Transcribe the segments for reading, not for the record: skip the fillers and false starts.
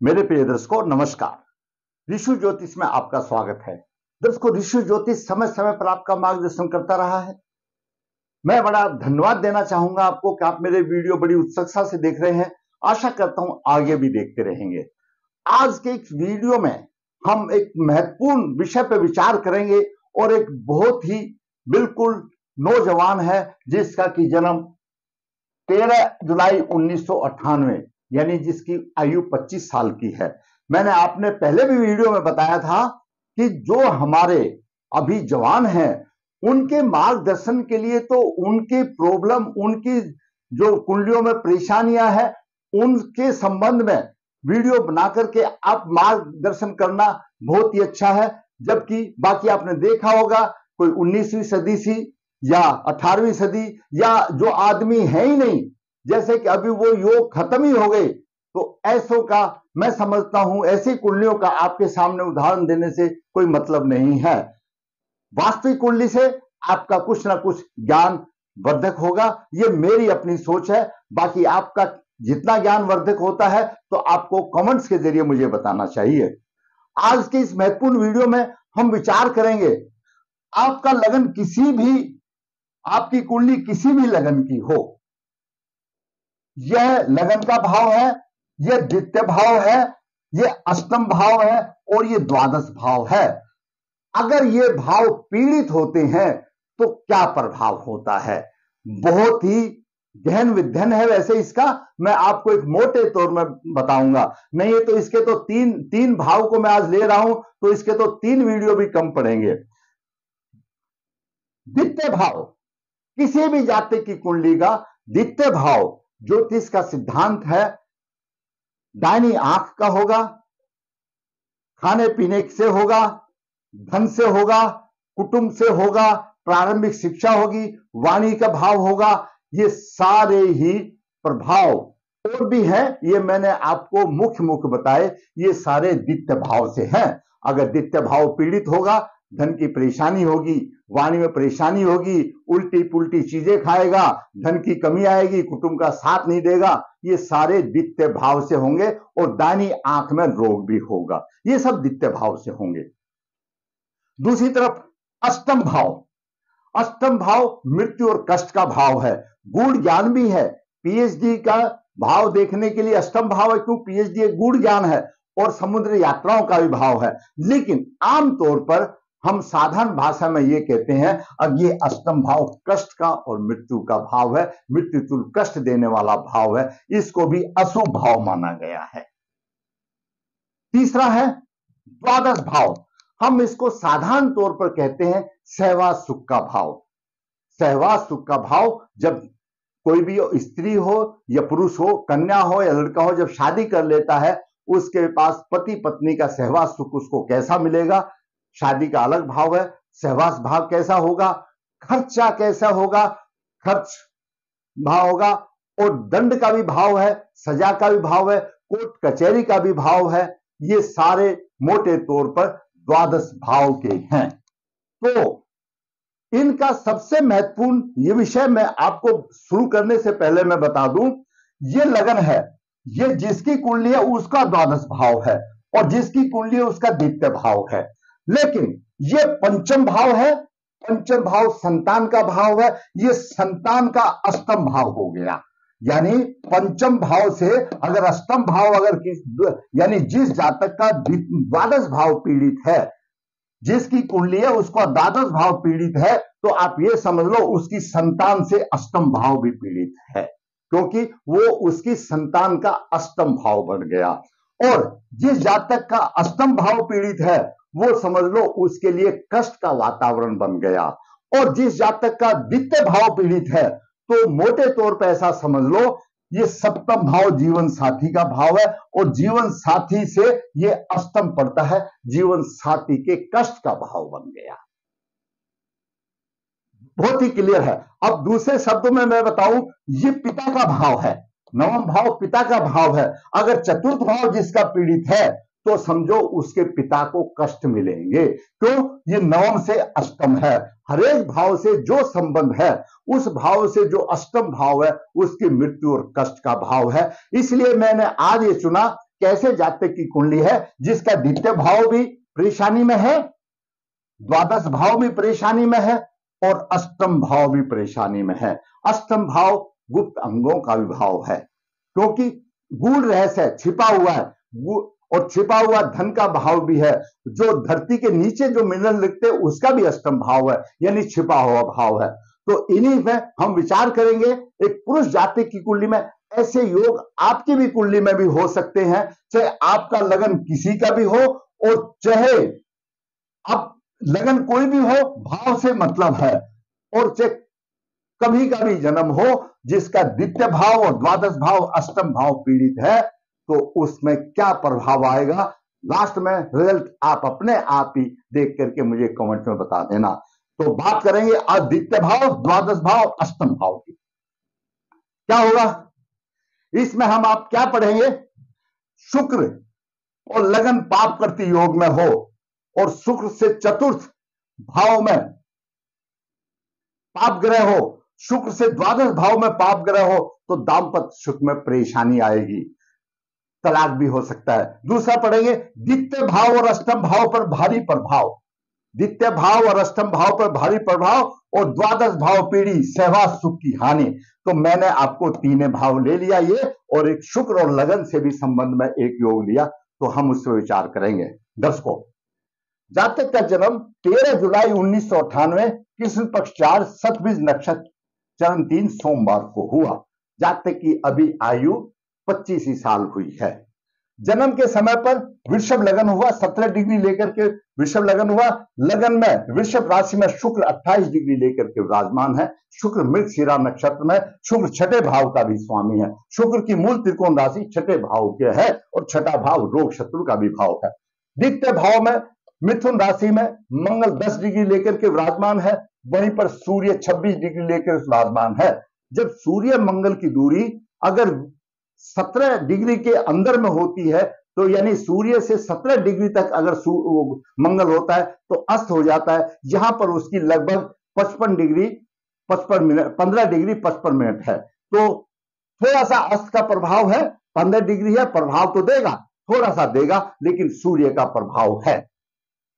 मेरे प्रिय दर्शकों नमस्कार। ऋषि ज्योतिष में आपका स्वागत है। दर्शकों, ऋषि ज्योतिष समय समय पर आपका मार्गदर्शन करता रहा है। मैं बड़ा धन्यवाद देना चाहूंगा आपको कि आप मेरे वीडियो बड़ी उत्सुकता से देख रहे हैं। आशा करता हूं आगे भी देखते रहेंगे। आज के इस वीडियो में हम एक महत्वपूर्ण विषय पर विचार करेंगे और एक बहुत ही बिल्कुल नौजवान है जिसका कि जन्म 13 जुलाई 1998 यानी जिसकी आयु 25 साल की है। मैंने आपने पहले भी वीडियो में बताया था कि जो हमारे अभी जवान हैं उनके मार्गदर्शन के लिए तो उनकी प्रॉब्लम, उनकी जो कुंडलियों में परेशानियां हैं उनके संबंध में वीडियो बना करके आप मार्गदर्शन करना बहुत ही अच्छा है। जबकि बाकी आपने देखा होगा कोई 19वीं सदी सी या 18वीं सदी या जो आदमी है ही नहीं, जैसे कि अभी वो योग खत्म ही हो गए, तो ऐसों का मैं समझता हूं ऐसी कुंडलियों का आपके सामने उदाहरण देने से कोई मतलब नहीं है। वास्तविक कुंडली से आपका कुछ ना कुछ ज्ञान वर्धक होगा, ये मेरी अपनी सोच है। बाकी आपका जितना ज्ञान वर्धक होता है तो आपको कमेंट्स के जरिए मुझे बताना चाहिए। आज के इस महत्वपूर्ण वीडियो में हम विचार करेंगे, आपका लगन किसी भी, आपकी कुंडली किसी भी लगन की हो, यह लगन का भाव है, यह द्वितीय भाव है, यह अष्टम भाव है और यह द्वादश भाव है। अगर ये भाव पीड़ित होते हैं तो क्या प्रभाव होता है, बहुत ही गहन विध्यन है। वैसे इसका मैं आपको एक मोटे तौर में बताऊंगा, नहीं है तो इसके तो तीन भाव को मैं आज ले रहा हूं तो इसके तो 3 वीडियो भी कम पड़ेंगे। द्वितीय भाव किसी भी जाति की कुंडली का द्वितीय भाव ज्योतिष का सिद्धांत है, दाहिनी आंख का होगा, खाने पीने से होगा, धन से होगा, कुटुंब से होगा, प्रारंभिक शिक्षा होगी, वाणी का भाव होगा। ये सारे ही प्रभाव और भी हैं, ये मैंने आपको मुख्य बताए, ये सारे द्वितीय भाव से हैं। अगर द्वितीय भाव पीड़ित होगा, धन की परेशानी होगी, वाणी में परेशानी होगी, उल्टी पुल्टी चीजें खाएगा, धन की कमी आएगी, कुटुंब का साथ नहीं देगा, ये सारे द्वितीय भाव से होंगे। और दाहिनी आंख में रोग भी होगा, ये सब द्वितीय भाव से होंगे। दूसरी तरफ अष्टम भाव, अष्टम भाव मृत्यु और कष्ट का भाव है, गूढ़ ज्ञान भी है। पीएचडी का भाव देखने के लिए अष्टम भाव है, क्यों? पीएचडी एक गूढ़ ज्ञान है और समुद्र यात्राओं का भी भाव है। लेकिन आमतौर पर हम साधारण भाषा में ये कहते हैं अब ये अष्टम भाव कष्ट का और मृत्यु का भाव है, मृत्यु तुल्य कष्ट देने वाला भाव है, इसको भी अशुभ भाव माना गया है। तीसरा है द्वादश भाव, हम इसको साधारण तौर पर कहते हैं सहवास सुख का भाव। सहवास सुख का भाव जब कोई भी स्त्री हो या पुरुष हो, कन्या हो या लड़का हो, जब शादी कर लेता है उसके पास पति पत्नी का सहवास सुख उसको कैसा मिलेगा, शादी का अलग भाव है, सहवास भाव कैसा होगा, खर्चा कैसा होगा, खर्च भाव होगा, और दंड का भी भाव है, सजा का भी भाव है, कोर्ट कचहरी का भी भाव है। ये सारे मोटे तौर पर द्वादश भाव के हैं। तो इनका सबसे महत्वपूर्ण ये विषय मैं आपको शुरू करने से पहले मैं बता दूं, ये लगन है, ये जिसकी कुंडली है उसका द्वादश भाव है और जिसकी कुंडली है उसका द्वितीय भाव है। लेकिन ये पंचम भाव है, पंचम भाव संतान का भाव है, ये संतान का अष्टम भाव हो गया। यानी पंचम भाव से अगर अष्टम भाव अगर यानी जिस जातक का द्वादश भाव पीड़ित है, जिसकी कुंडली है उसका द्वादश भाव पीड़ित है, तो आप ये समझ लो उसकी संतान से अष्टम भाव भी पीड़ित है, क्योंकि वो उसकी संतान का अष्टम भाव बन गया। और जिस जातक का अष्टम भाव पीड़ित है वो समझ लो उसके लिए कष्ट का वातावरण बन गया। और जिस जातक का द्वितीय भाव पीड़ित है तो मोटे तौर पर ऐसा समझ लो ये सप्तम भाव जीवन साथी का भाव है और जीवन साथी से ये अष्टम पड़ता है, जीवन साथी के कष्ट का भाव बन गया। बहुत ही क्लियर है। अब दूसरे शब्दों में मैं बताऊं, ये पिता का भाव है, नवम भाव पिता का भाव है। अगर चतुर्थ भाव जिसका पीड़ित है तो समझो उसके पिता को कष्ट मिलेंगे, क्यों? ये नवम से अष्टम है, हरेक भाव से जो संबंध है उस भाव से जो अष्टम भाव है उसकी मृत्यु और कष्ट का भाव है। इसलिए मैंने आज ये चुना कैसे जातक की कुंडली है जिसका द्वितीय भाव भी परेशानी में है, द्वादश भाव भी परेशानी में है और अष्टम भाव भी परेशानी में है। अष्टम भाव गुप्त अंगों का भी भाव है, क्योंकि गूढ़ रहस्य छिपा हुआ है और छिपा हुआ धन का भाव भी है। जो धरती के नीचे जो मिनरल लिखते हैं उसका भी अष्टम भाव है, यानी छिपा हुआ भाव है। तो इन्हीं में हम विचार करेंगे। एक पुरुष जातक की कुंडली में ऐसे योग आपकी भी कुंडली में भी हो सकते हैं, चाहे आपका लगन किसी का भी हो और चाहे अब लगन कोई भी हो, भाव से मतलब है। और चाहे कभी का भी जन्म हो जिसका द्वितीय भाव और द्वादश भाव अष्टम भाव पीड़ित है, तो उसमें क्या प्रभाव आएगा, लास्ट में रिजल्ट आप अपने आप ही देख करके मुझे कमेंट में बता देना। तो बात करेंगे आज द्वितीय भाव, द्वादश भाव, अष्टम भाव की। क्या होगा इसमें, हम आप क्या पढ़ेंगे, शुक्र और लगन पाप करती योग में हो और शुक्र से चतुर्थ भाव में पाप ग्रह हो, शुक्र से द्वादश भाव में पाप ग्रह हो, तो दाम्पत्य सुख में परेशानी आएगी, तलाक भी हो सकता है। दूसरा पढ़ेंगे द्वितीय भाव और अष्टम भाव पर भारी प्रभाव, द्वितीय भाव और अष्टम भाव पर भारी प्रभाव और द्वादश भाव पीढ़ी सहवास सुख की हानि। तो मैंने आपको तीनों भाव ले लिया ये, और एक शुक्र और लगन से भी संबंध में एक योग लिया, तो हम उस पर विचार करेंगे। दर्शकों, जातक का जन्म 13 जुलाई 1998 कृष्ण पक्ष 4 सतबीज नक्षत्र चरण 3 सोमवार को हुआ। जातक की अभी आयु 25 ही साल हुई है। जन्म के समय पर वृषभ लगन हुआ, 17 डिग्री लेकर के वृषभ लगन हुआ। लगन में वृषभ राशि में शुक्र 28 डिग्री लेकर के विराजमान है। शुक्र मृगशिरा नक्षत्र में, शुक्र छठे भाव का भी स्वामी है। शुक्र की मूल त्रिकोण राशि छठे भाव के है और छठा भाव रोग शत्रु का भी भाव है। द्वितीय भाव में मिथुन राशि में मंगल 10 डिग्री लेकर के विराजमान है, वहीं पर सूर्य 26 डिग्री लेकर विराजमान है। जब सूर्य मंगल की दूरी अगर 17 डिग्री के अंदर में होती है, तो यानी सूर्य से 17 डिग्री तक अगर मंगल होता है तो अस्त हो जाता है। यहां पर उसकी लगभग 55 डिग्री 55 मिनट 15 डिग्री 55 मिनट है, तो थोड़ा सा अस्त का प्रभाव है। 15 डिग्री है, प्रभाव तो देगा, थोड़ा सा देगा, लेकिन सूर्य का प्रभाव है।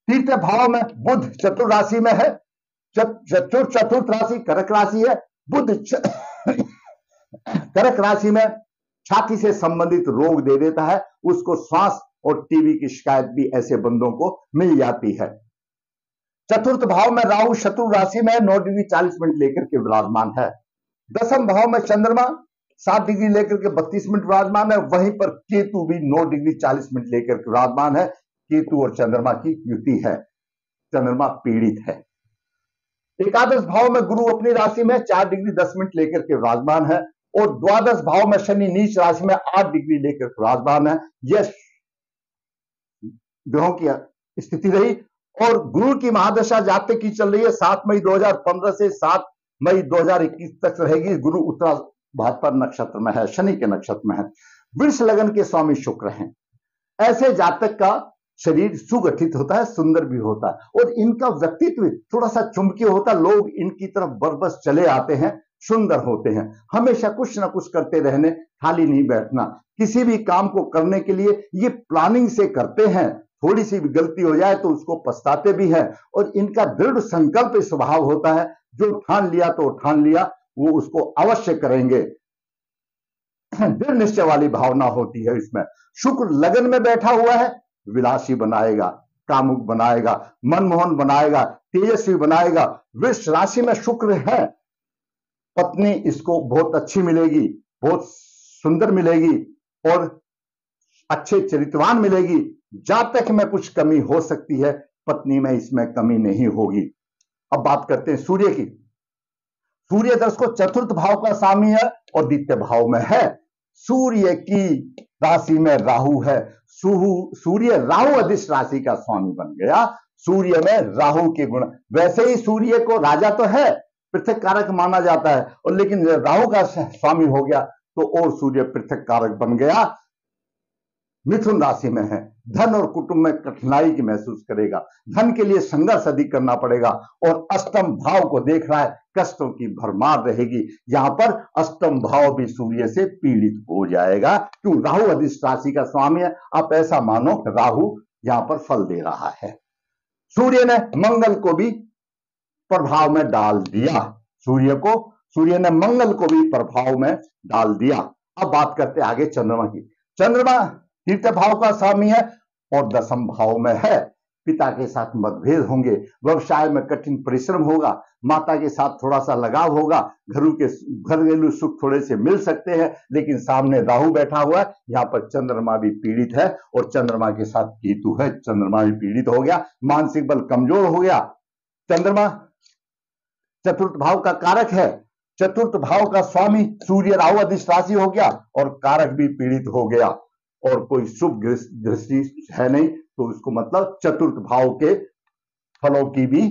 तृतीय भाव में बुध चतुर्थ राशि में है, चतुर्थ राशि कर्क राशि है। बुध कर्क राशि में छाती से संबंधित रोग दे देता है, उसको श्वास और टीबी की शिकायत भी ऐसे बंदों को मिल जाती है। चतुर्थ भाव में राहु शत्रु राशि में 9 डिग्री 40 मिनट लेकर के विराजमान है। दसम भाव में चंद्रमा 7 डिग्री लेकर के 32 मिनट विराजमान है, वहीं पर केतु भी 9 डिग्री 40 मिनट लेकर के विराजमान है। केतु और चंद्रमा की युति है, चंद्रमा पीड़ित है। एकादश भाव में गुरु अपनी राशि में 4 डिग्री 10 मिनट लेकर के विराजमान है और द्वादश भाव में शनि नीच राशि में 8 डिग्री लेकर विराजमान है। यह ग्रहों की स्थिति रही और गुरु की महादशा जातक की चल रही है 7 मई 2015 से 7 मई 2021 तक रहेगी। गुरु उत्तरा भाद्रपद नक्षत्र में है, शनि के नक्षत्र में है। वृष लगन के स्वामी शुक्र हैं। ऐसे जातक का शरीर सुगठित होता है, सुंदर भी होता है और इनका व्यक्तित्व थोड़ा सा चुंबकीय होता है। लोग इनकी तरफ बरबस चले आते हैं, सुंदर होते हैं। हमेशा कुछ ना कुछ करते रहने, खाली नहीं बैठना। किसी भी काम को करने के लिए ये प्लानिंग से करते हैं। थोड़ी सी भी गलती हो जाए तो उसको पछताते भी हैं और इनका दृढ़ संकल्प स्वभाव होता है। जो ठान लिया तो ठान लिया, वो उसको अवश्य करेंगे। दृढ़ निश्चय वाली भावना होती है इसमें। शुक्र लगन में बैठा हुआ है, विलासी बनाएगा, कामुक बनाएगा, मनमोहन बनाएगा, तेजस्वी बनाएगा। वृष राशि में शुक्र है, पत्नी इसको बहुत अच्छी मिलेगी, बहुत सुंदर मिलेगी और अच्छे चरित्रवान मिलेगी। जातक में कुछ कमी हो सकती है, पत्नी में इसमें कमी नहीं होगी। अब बात करते हैं सूर्य की। सूर्य दर्शकों चतुर्थ भाव का स्वामी है और द्वितीय भाव में है। सूर्य की राशि में राहु है। सूर्य राहु अधिष्ठ राशि का स्वामी बन गया। सूर्य में राहु के गुण, वैसे ही सूर्य को राजा तो है, पृथक कारक माना जाता है, और लेकिन राहु का स्वामी हो गया तो और सूर्य पृथक कारक बन गया। मिथुन राशि में है, धन और कुटुंब में कठिनाई की महसूस करेगा, धन के लिए संघर्ष अधिक करना पड़ेगा और अष्टम भाव को देख रहा है, कष्टों की भरमार रहेगी। यहां पर अष्टम भाव भी सूर्य से पीड़ित हो जाएगा। क्यों? राहु अधिष्ट राशि का स्वामी है। आप ऐसा मानो राहु यहां पर फल दे रहा है। सूर्य ने मंगल को भी प्रभाव में डाल दिया, सूर्य ने मंगल को भी प्रभाव में डाल दिया। अब बात करते आगे चंद्रमा की। चंद्रमा तीर्थ भाव का स्वामी है और दसम भाव में है। पिता के साथ मतभेद होंगे, व्यवसाय में कठिन परिश्रम होगा, माता के साथ थोड़ा सा लगाव होगा, घरेलू सुख थोड़े से मिल सकते हैं, लेकिन सामने राहु बैठा हुआ है, यहाँ पर चंद्रमा भी पीड़ित है और चंद्रमा के साथ केतु है, चंद्रमा भी पीड़ित हो गया, मानसिक बल कमजोर हो गया। चंद्रमा चतुर्थ भाव का कारक है, चतुर्थ भाव का स्वामी सूर्य राहु अधिष्ट राशि हो गया और कारक भी पीड़ित हो गया और कोई शुभ दृष्टि है नहीं, तो इसको मतलब चतुर्थ भाव के फलों की भी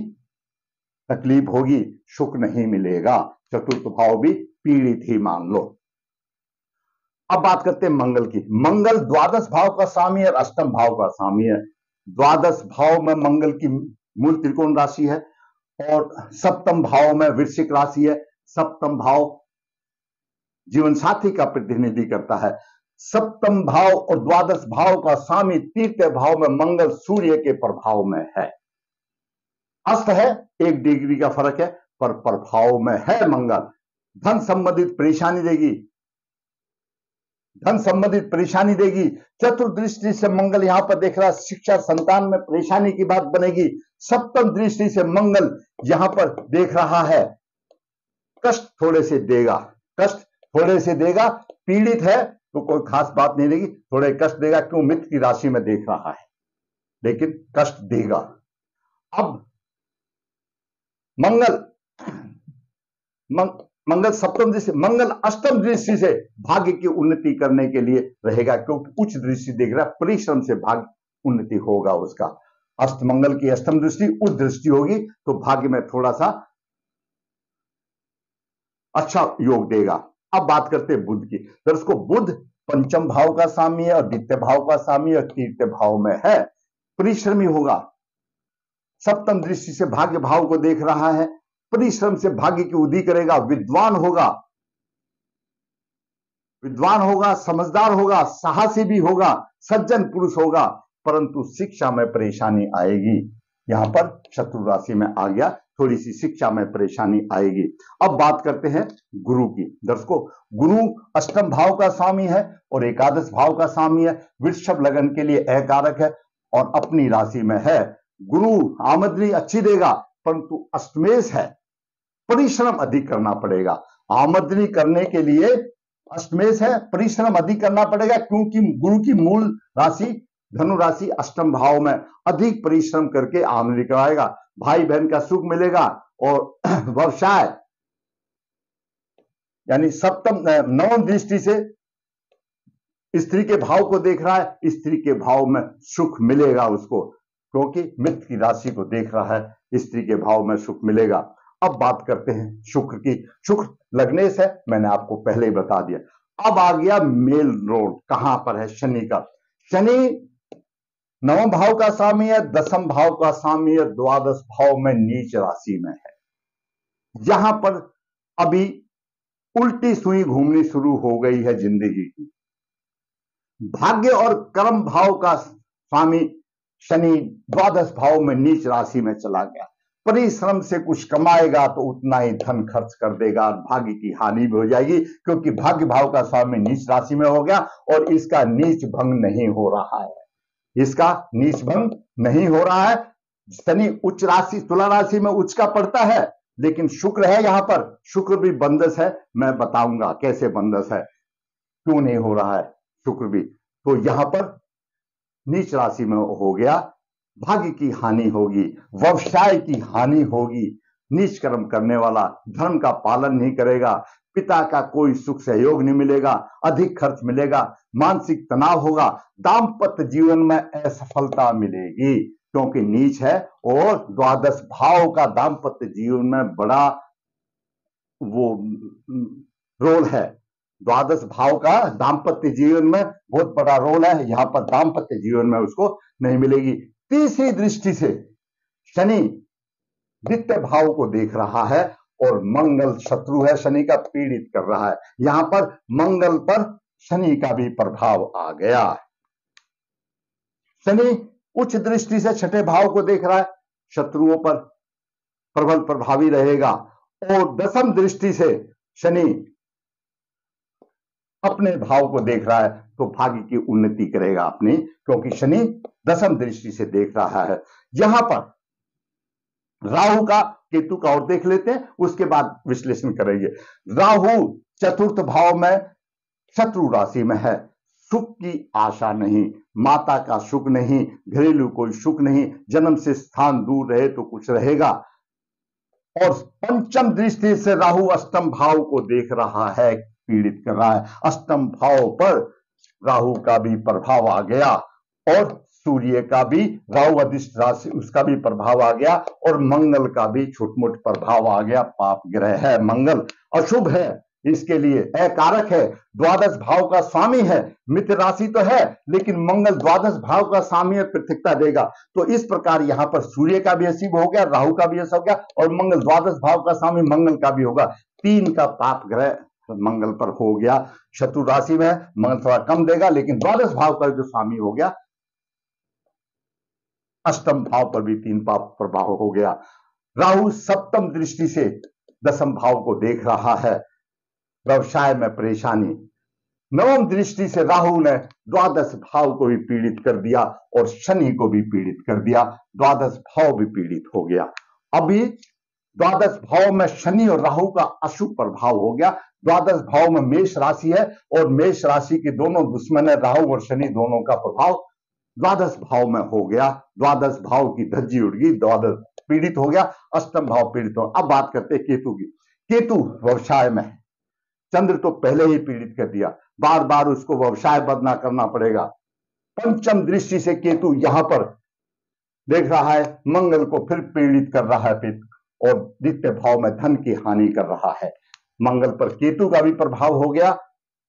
तकलीफ होगी, सुख नहीं मिलेगा, चतुर्थ भाव भी पीड़ित ही मान लो। अब बात करते हैं मंगल की। मंगल द्वादश भाव का स्वामी और अष्टम भाव का स्वामी है। द्वादश भाव में मंगल की मूल त्रिकोण राशि है और सप्तम भाव में वृश्चिक राशि है। सप्तम भाव जीवन साथी का प्रतिनिधि करता है। सप्तम भाव और द्वादश भाव का स्वामी तृतीय भाव में मंगल सूर्य के प्रभाव में है। अस्त है, 1 डिग्री का फर्क है, पर प्रभाव में है मंगल। धन संबंधित परेशानी देगी, धन संबंधित परेशानी देगी। चतुर्दृष्टि से मंगल यहां पर देख रहा है, शिक्षा संतान में परेशानी की बात बनेगी। सप्तम दृष्टि से मंगल यहां पर देख रहा है, कष्ट थोड़े से देगा, कष्ट थोड़े से देगा। पीड़ित है तो कोई खास बात नहीं रहेगी, थोड़े कष्ट देगा, क्यों? मित्र की राशि में देख रहा है, लेकिन कष्ट देगा। अब मंगल सप्तम दृष्टि, मंगल अष्टम दृष्टि से भाग्य की उन्नति करने के लिए रहेगा, क्योंकि उच्च दृष्टि देख रहा है, परिश्रम से भाग्य उन्नति होगा उसका। अष्ट मंगल की अष्टम दृष्टि उच्च दृष्टि होगी तो भाग्य में थोड़ा सा अच्छा योग देगा। अब बात करते हैं बुध की। दर्शकों, बुध पंचम भाव का स्वामी है और द्वितीय भाव का स्वामी और तृतीय भाव में है, परिश्रमी होगा। सप्तम दृष्टि से भाग्य भाव को देख रहा है, परिश्रम से भाग्य की वृद्धि करेगा। विद्वान होगा, समझदार होगा, साहसी भी होगा, सज्जन पुरुष होगा, परंतु शिक्षा में परेशानी आएगी। यहां पर शत्रु राशि में आ गया, थोड़ी सी शिक्षा में परेशानी आएगी। अब बात करते हैं गुरु की। दर्शकों, गुरु अष्टम भाव का स्वामी है और एकादश भाव का स्वामी है। वृषभ लगन के लिए अकारक है और अपनी राशि में है। गुरु आमदनी अच्छी देगा, परंतु अष्टमेश है, परिश्रम अधिक करना पड़ेगा। आमदनी करने के लिए अष्टमेश है, परिश्रम अधिक करना पड़ेगा, क्योंकि गुरु की मूल राशि धनु राशि अष्टम भाव में, अधिक परिश्रम करके आमदनी कराएगा। भाई बहन का सुख मिलेगा और व्यवसाय यानी सप्तम नवम दृष्टि से स्त्री के भाव को देख रहा है, स्त्री के भाव में सुख मिलेगा उसको, क्योंकि मित्र की राशि को देख रहा है, स्त्री के भाव में सुख मिलेगा। अब बात करते हैं शुक्र की। शुक्र लग्नेश है, मैंने आपको पहले ही बता दिया। अब आ गया मेल रोड, कहां पर है? शनि का। शनि नवम भाव का स्वामी है, दसम भाव का स्वामी है, द्वादश भाव में नीच राशि में है। यहां पर अभी उल्टी सुई घूमनी शुरू हो गई है जिंदगी की। भाग्य और कर्म भाव का स्वामी शनि द्वादश भाव में नीच राशि में चला गया। परिश्रम से कुछ कमाएगा तो उतना ही धन खर्च कर देगा, भाग्य की हानि भी हो जाएगी, क्योंकि भाग्य भाव का स्वामी नीच राशि में हो गया और इसका नीच भंग नहीं हो रहा है, इसका नीच भंग नहीं हो रहा है। शनि उच्च राशि तुला राशि में उच्च का पड़ता है, लेकिन शुक्र है यहां पर, शुक्र भी बंदस है। मैं बताऊंगा कैसे बंदस है, क्यों नहीं हो रहा है शुक्र भी। तो यहां पर नीच राशि में हो गया, भाग्य की हानि होगी, व्यवसाय की हानि होगी। नीच कर्म करने वाला धर्म का पालन नहीं करेगा, पिता का कोई सुख सहयोग नहीं मिलेगा, अधिक खर्च मिलेगा, मानसिक तनाव होगा, दाम्पत्य जीवन में असफलता मिलेगी, क्योंकि नीच है और द्वादश भाव का दाम्पत्य जीवन में बड़ा वो रोल है। द्वादश भाव का दाम्पत्य जीवन में बहुत बड़ा रोल है, यहां पर दाम्पत्य जीवन में उसको नहीं मिलेगी। तीसरी दृष्टि से शनि द्वितीय भाव को देख रहा है और मंगल शत्रु है, शनि का पीड़ित कर रहा है। यहां पर मंगल पर शनि का भी प्रभाव आ गया। शनि उच्च दृष्टि से छठे भाव को देख रहा है, शत्रुओं पर प्रबल प्रभावी रहेगा। और दसम दृष्टि से शनि अपने भाव को देख रहा है तो भाग्य की उन्नति करेगा अपनी, क्योंकि शनि दसम दृष्टि से देख रहा है। यहां पर राहु का, केतु का और देख लेते हैं, उसके बाद विश्लेषण करेंगे। राहु चतुर्थ भाव में शत्रु राशि में है, सुख की आशा नहीं, माता का सुख नहीं, घरेलू कोई सुख नहीं, जन्म से स्थान दूर रहे तो कुछ रहेगा। और पंचम दृष्टि से राहु अष्टम भाव को देख रहा है, पीड़ित कर रहा है। अष्टम भाव पर राहु का भी प्रभाव आ गया और सूर्य का भी, राहु अधिष्ठ राशि उसका भी प्रभाव आ गया और मंगल का भी छोट-मोट प्रभाव आ गया। पाप ग्रह है मंगल, अशुभ है, इसके लिए अकारक है, द्वादश भाव का स्वामी है। मित्र राशि तो है लेकिन मंगल द्वादश भाव का स्वामी पृथकता देगा। तो इस प्रकार यहां पर सूर्य का भी अशुभ हो गया, राहु का भी ऐसा हो गया और मंगल द्वादश भाव का स्वामी मंगल का भी होगा। तीन का पाप ग्रह मंगल पर हो गया। शत्रु राशि में मंगल थोड़ा कम देगा लेकिन द्वादश भाव का जो स्वामी हो गया, अष्टम भाव पर भी तीन पाप प्रभाव हो गया। राहु सप्तम दृष्टि से दसम भाव को देख रहा है, व्यवसाय में परेशानी। नवम दृष्टि से राहु ने द्वादश भाव को भी पीड़ित कर दिया और शनि को भी पीड़ित कर दिया, द्वादश भाव भी पीड़ित हो गया। अभी द्वादश भाव में शनि और राहु का अशुभ प्रभाव हो गया। द्वादश भाव में मेष राशि है और मेष राशि के दोनों दुश्मन है, राहु और शनि दोनों का प्रभाव द्वादश भाव में हो गया। द्वादश भाव की धज्जी उड़ गई, द्वादश पीड़ित हो गया, अष्टम भाव पीड़ित हो। अब बात करते हैं केतु की। केतु व्यवसाय में, चंद्र तो पहले ही पीड़ित कर दिया, बार बार उसको व्यवसाय बदला करना पड़ेगा। पंचम दृष्टि से केतु यहां पर देख रहा है, मंगल को फिर पीड़ित कर रहा है और द्वितीय भाव में धन की हानि कर रहा है। मंगल पर केतु का भी प्रभाव हो गया,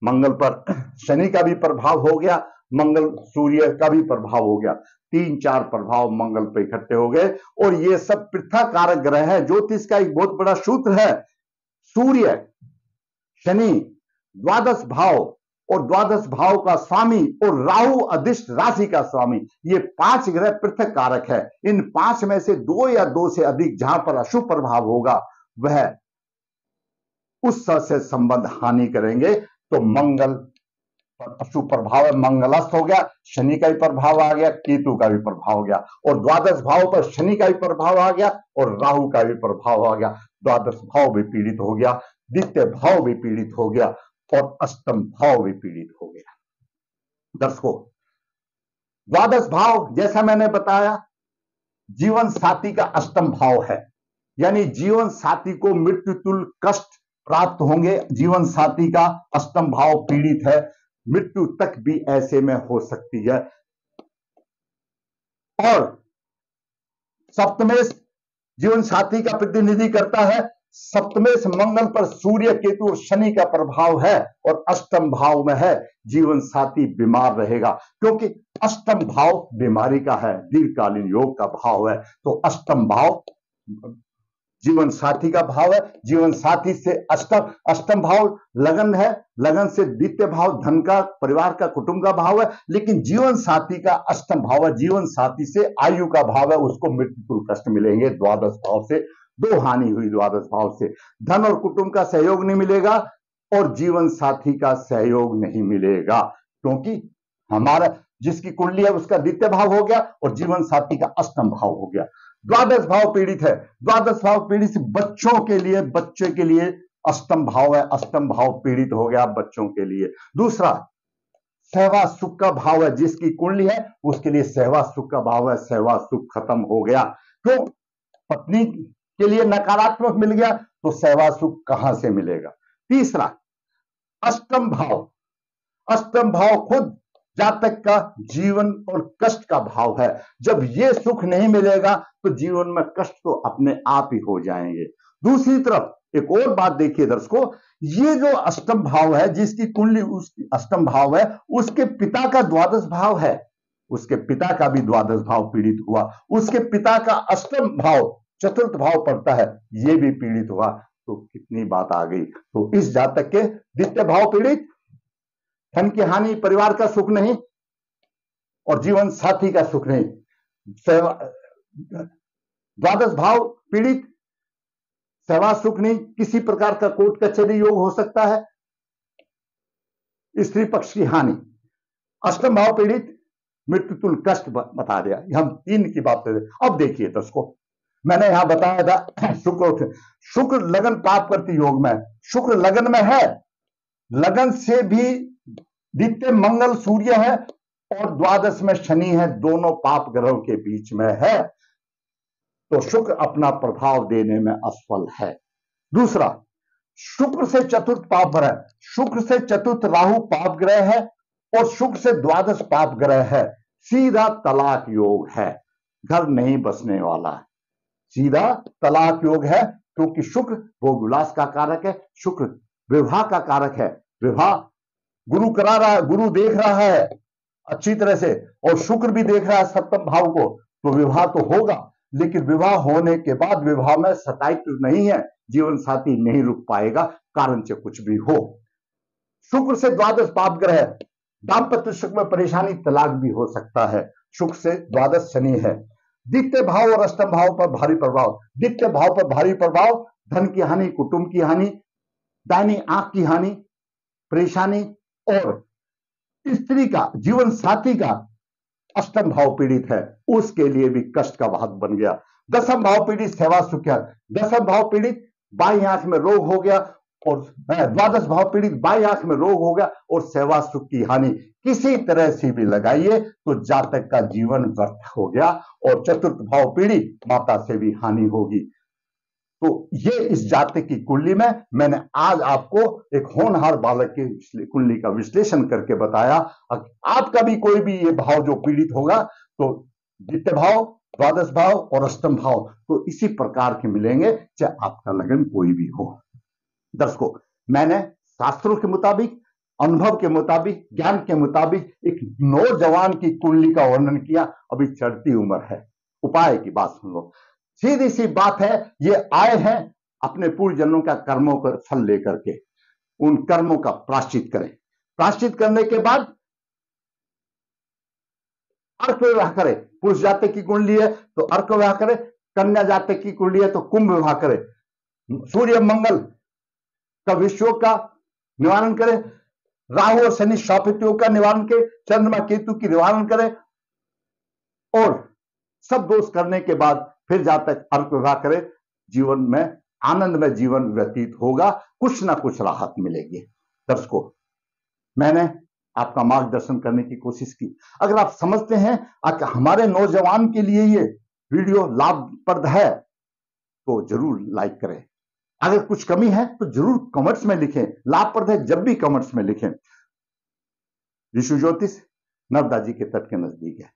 मंगल पर शनि का भी प्रभाव हो गया, मंगल सूर्य का भी प्रभाव हो गया। तीन चार प्रभाव मंगल पे इकट्ठे हो गए और ये सब पृथक कारक ग्रह है। ज्योतिष का एक बहुत बड़ा सूत्र है, सूर्य, शनि, द्वादश भाव और द्वादश भाव का स्वामी और राहु अधिष्ठ राशि का स्वामी, ये पांच ग्रह पृथक कारक है। इन पांच में से दो या दो से अधिक जहां पर अशुभ प्रभाव होगा वह उस से संबंध हानि करेंगे। तो मंगल पर अशुभ प्रभाव है, मंगलस्थ हो गया, शनि का भी प्रभाव आ गया, केतु का भी प्रभाव हो गया और द्वादश भाव पर शनि का भी प्रभाव आ गया और राहु का भी प्रभाव आ गया। द्वादश भाव भी पीड़ित हो गया, द्वितीय भाव भी पीड़ित हो गया और अष्टम भाव भी पीड़ित हो गया। दर्शकों, द्वादश भाव जैसा मैंने बताया जीवन साथी का अष्टम भाव है, यानी जीवन साथी को मृत्यु तुल्य कष्ट प्राप्त होंगे। जीवन साथी का अष्टम भाव पीड़ित है, मृत्यु तक भी ऐसे में हो सकती है। और सप्तमेश जीवन साथी का प्रतिनिधि करता है, सप्तमेश मंगल पर सूर्य, केतु और शनि का प्रभाव है और अष्टम भाव में है। जीवन साथी बीमार रहेगा क्योंकि अष्टम भाव बीमारी का है, दीर्घकालीन योग का भाव है। तो अष्टम भाव जीवन साथी का भाव है। जीवन साथी से अष्टम भाव लगन है, लगन से द्वितीय भाव धन का, परिवार का, कुटुंब का भाव है। लेकिन जीवन साथी का अष्टम भाव है, जीवन साथी से आयु का भाव है, उसको मृत्यु कष्ट मिलेंगे। द्वादश भाव से दो हानि हुई, द्वादश भाव से धन और कुटुंब का सहयोग नहीं मिलेगा और जीवन साथी का सहयोग नहीं मिलेगा, क्योंकि हमारा जिसकी कुंडली है उसका द्वितीय भाव हो गया और जीवन साथी का अष्टम भाव हो गया। द्वादश भाव पीड़ित है, द्वादश भाव पीड़ित से बच्चों के लिए, बच्चे के लिए अष्टम भाव है, अष्टम भाव पीड़ित हो गया बच्चों के लिए। दूसरा सहवास सुख का भाव है, जिसकी कुंडली है उसके लिए सहवास सुख का भाव है, सहवास सुख खत्म हो गया। क्यों? पत्नी के लिए नकारात्मक मिल गया तो सहवास सुख कहां से मिलेगा। तीसरा अष्टम भाव, अष्टम भाव खुद जातक का जीवन और कष्ट का भाव है। जब ये सुख नहीं मिलेगा तो जीवन में कष्ट तो अपने आप ही हो जाएंगे। दूसरी तरफ एक और बात देखिए दर्शकों, ये जो अष्टम भाव है, जिसकी कुंडली उसकी अष्टम भाव है, उसके पिता का द्वादश भाव है, उसके पिता का भी द्वादश भाव पीड़ित हुआ, उसके पिता का अष्टम भाव चतुर्थ भाव पड़ता है, ये भी पीड़ित हुआ, तो कितनी बात आ गई। तो इस जातक के द्वितीय भाव पीड़ित, धन की हानि, परिवार का सुख नहीं और जीवन साथी का सुख नहीं। द्वादश भाव पीड़ित, सेवा सुख नहीं, किसी प्रकार का कोर्ट कचहरी योग हो सकता है, स्त्री पक्ष की हानि। अष्टम भाव पीड़ित, मृत्यु तुल्य कष्ट बता दिया। हम 3 की बात करें। अब देखिए दोस्तों, मैंने यहां बताया था शुक्र लगन पाप करती योग में, शुक्र लगन में है, लगन से भी द्वितीय मंगल सूर्य है और द्वादश में शनि है, दोनों पाप ग्रहों के बीच में है, तो शुक्र अपना प्रभाव देने में असफल है। दूसरा, शुक्र से चतुर्थ पाप ग्रह, शुक्र से चतुर्थ राहु पाप ग्रह है और शुक्र से द्वादश पाप ग्रह है, सीधा तलाक योग है, घर नहीं बसने वाला, सीधा तलाक योग है, क्योंकि शुक्र भोग विलास का कारक है, शुक्र विवाह का कारक है, विवाह गुरु करा रहा है, गुरु देख रहा है अच्छी तरह से और शुक्र भी देख रहा है सप्तम भाव को, तो विवाह तो होगा, लेकिन विवाह होने के बाद विवाह में स्थायित्व नहीं है, जीवन साथी नहीं रुक पाएगा, कारण से कुछ भी हो। शुक्र से द्वादश पाप ग्रह, दाम्पत्य सुख में परेशानी, तलाक भी हो सकता है। शुक्र से द्वादश शनि है। द्वितीय भाव और अष्टम भाव पर भारी प्रभाव, द्वितीय भाव पर भारी प्रभाव, धन की हानि, कुटुंब की हानि, दाहिनी आंख की हानि, परेशानी, और स्त्री का, जीवन साथी का अष्टम भाव पीड़ित है, उसके लिए भी कष्ट का वाहक बन गया। दसम भाव पीड़ित, सेवा सुख, दसम भाव पीड़ित, बाई आंख में रोग हो गया, और द्वादश भाव पीड़ित, बाई आंख में रोग हो गया और सेवा सुख की हानि, किसी तरह से भी लगाइए तो जातक का जीवन व्यर्थ हो गया। और चतुर्थ भाव पीड़ित, माता से भी हानि होगी। तो ये इस जातक की कुंडली में मैंने आज आपको एक होनहार बालक की कुंडली का विश्लेषण करके बताया। आपका भी कोई भी ये भाव जो पीड़ित होगा, तो द्वितीय भाव, द्वादश भाव और अष्टम भाव, तो इसी प्रकार के मिलेंगे, चाहे आपका लगन कोई भी हो। दर्शकों, मैंने शास्त्रों के मुताबिक, अनुभव के मुताबिक, ज्ञान के मुताबिक एक नौजवान की कुंडली का वर्णन किया। अभी चढ़ती उम्र है, उपाय की बात सुन लो। सीधी सी बात है, ये आए हैं अपने पूर्व जन्मों का कर्मों का फल लेकर के, उन कर्मों का प्रायश्चित करें। प्रायश्चित करने के बाद अर्क विवाह करें। पुरुष जातक की कुंडली है तो अर्क विवाह करें, कन्या जातक की कुंडली है तो कुंभ विवाह करें। सूर्य मंगल का विषयोग का निवारण करें, राहु और शनि शापित योग का निवारण करें, चंद्रमा केतु की निवारण करें, और सब दोष करने के बाद फिर जातक अर्क विवाह करें। जीवन में आनंद में जीवन व्यतीत होगा, कुछ ना कुछ राहत मिलेगी। दर्शकों, मैंने आपका मार्गदर्शन करने की कोशिश की। अगर आप समझते हैं कि हमारे नौजवान के लिए ये वीडियो लाभप्रद है तो जरूर लाइक करें। अगर कुछ कमी है तो जरूर कमेंट्स में लिखें। लाभप्रद है जब भी कमेंट्स में लिखें। ऋषि ज्योतिष नर्मदा जी के तट के नजदीक है।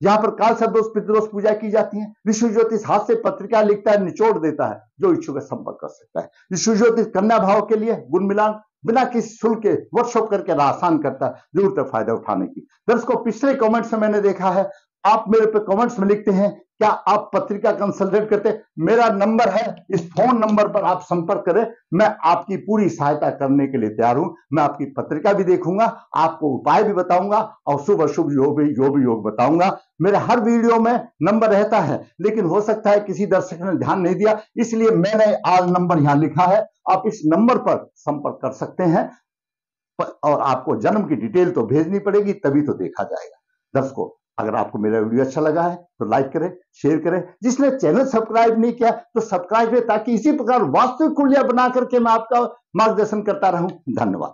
यहां पर काल सर्दोष पितृदोष पूजा की जाती है। ऋषि ज्योतिष हाथ से पत्रिका लिखता है, निचोड़ देता है, जो इच्छुक है संपर्क कर सकता है। ऋषि ज्योतिष कन्या भाव के लिए गुण मिलान बिना किसी शुल्क के वर्कशॉप करके आसान करता है, जरूर तक फायदा उठाने की। दर्शकों, पिछले कमेंट्स में मैंने देखा है आप मेरे पे कमेंट्स में लिखते हैं क्या आप पत्रिका कंसल्टेट करते। मेरा नंबर है, इस फोन नंबर पर आप संपर्क करें, मैं आपकी पूरी सहायता करने के लिए तैयार हूं। मैं आपकी पत्रिका भी देखूंगा, आपको उपाय भी बताऊंगा और शुभ अशुभ योग बताऊंगा। मेरे हर वीडियो में नंबर रहता है, लेकिन हो सकता है किसी दर्शक ने ध्यान नहीं दिया, इसलिए मैंने आज नंबर यहां लिखा है। आप इस नंबर पर संपर्क कर सकते हैं और आपको जन्म की डिटेल तो भेजनी पड़ेगी, तभी तो देखा जाएगा। दर्शकों, अगर आपको मेरा वीडियो अच्छा लगा है तो लाइक करें, शेयर करें। जिसने चैनल सब्सक्राइब नहीं किया तो सब्सक्राइब करें, ताकि इसी प्रकार वास्तविक कुंडलियां बना करके मैं आपका मार्गदर्शन करता रहूं। धन्यवाद।